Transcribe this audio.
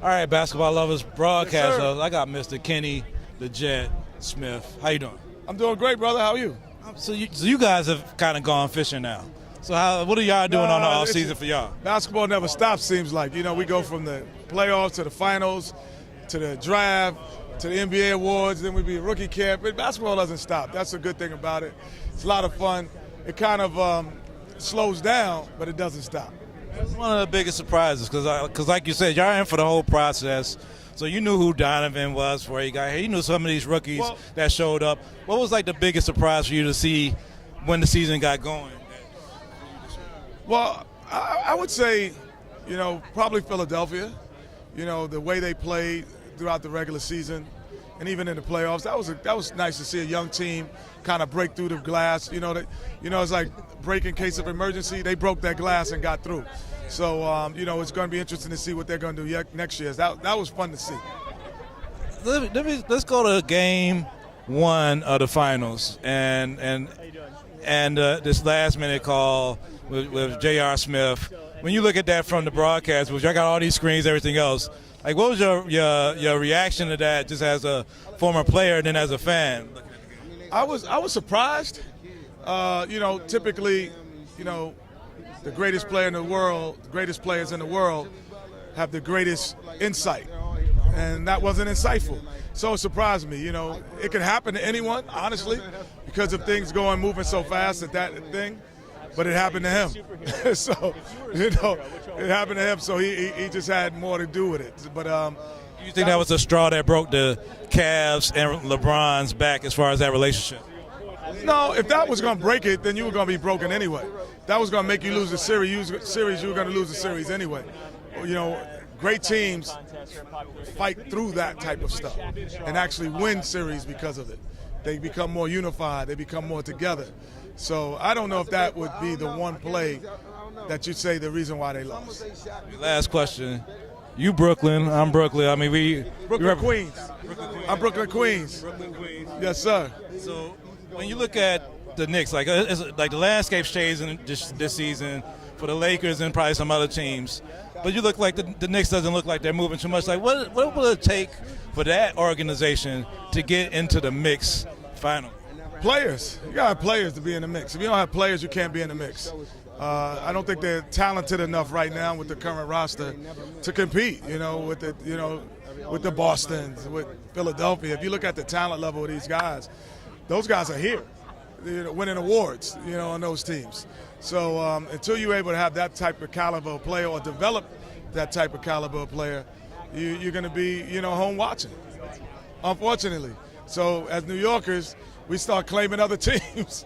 All right, basketball lovers, broadcast Yes, sir. lovers. I got Mr. Kenny the Jet Smith. How you doing? I'm doing great, brother. How are you? So you guys have kind of gone fishing now. So what are y'all doing on the off season for y'all? Basketball never stops, seems like. You know, we go from the playoffs to the finals to the draft to the NBA awards, then we be rookie camp. But basketball doesn't stop. That's a good thing about it. It's a lot of fun. It kind of slows down, but it doesn't stop. It's one of the biggest surprises because like you said, y'all in for the whole process. So you knew who Donovan was before he got here. You knew some of these rookies that showed up. What was like the biggest surprise for you to see when the season got going? Well, I would say, you know, probably Philadelphia. You know, the way they played throughout the regular season and even in the playoffs. That was nice to see a young team kind of break through the glass. You know, it's like break in case of emergency. They broke that glass and got through. So, you know, it's going to be interesting to see what they're going to do next year. That was fun to see. Let's go to game one of the finals and this last minute call with J.R. Smith. When you look at that from the broadcast, which I got all these screens, everything else, like what was your reaction to that, just as a former player and then as a fan? I was surprised. You know, typically, you know, the greatest player in the world, the greatest players in the world have the greatest insight, and that wasn't insightful. So it surprised me. You know, it could happen to anyone, honestly, because of things moving so fast at that thing. But it happened to him. So, you know, it happened to him. So he just had more to do with it. But you think that was the straw that broke the Cavs and LeBron's back as far as that relationship? No, if that was going to break it, then you were going to be broken anyway. That was going to make you lose the series. You were going to lose the series anyway. You know, great teams fight through that type of stuff and actually win series because of it. They become more unified. They become more together. So I don't know if that would be the one play that you'd say the reason why they lost. Last question. You Brooklyn, I'm Brooklyn. I mean, Brooklyn, Queens. I'm Brooklyn, Queens. Yes, sir. So when you look at the Knicks, like the landscape's changing this season for the Lakers and probably some other teams. But you look like the Knicks doesn't look like they're moving too much. Like what will it take for that organization to get into the mix finally? Players. You got to have players to be in the mix. If you don't have players, you can't be in the mix. I don't think they're talented enough right now with the current roster to compete, you know, with the Bostons, with Philadelphia. If you look at the talent level of these guys, those guys are here, you know, winning awards, you know, on those teams. So until you're able to have that type of caliber of player or develop that type of caliber of player, you're going to be, you know, home watching, unfortunately. So as New Yorkers, we start claiming other teams.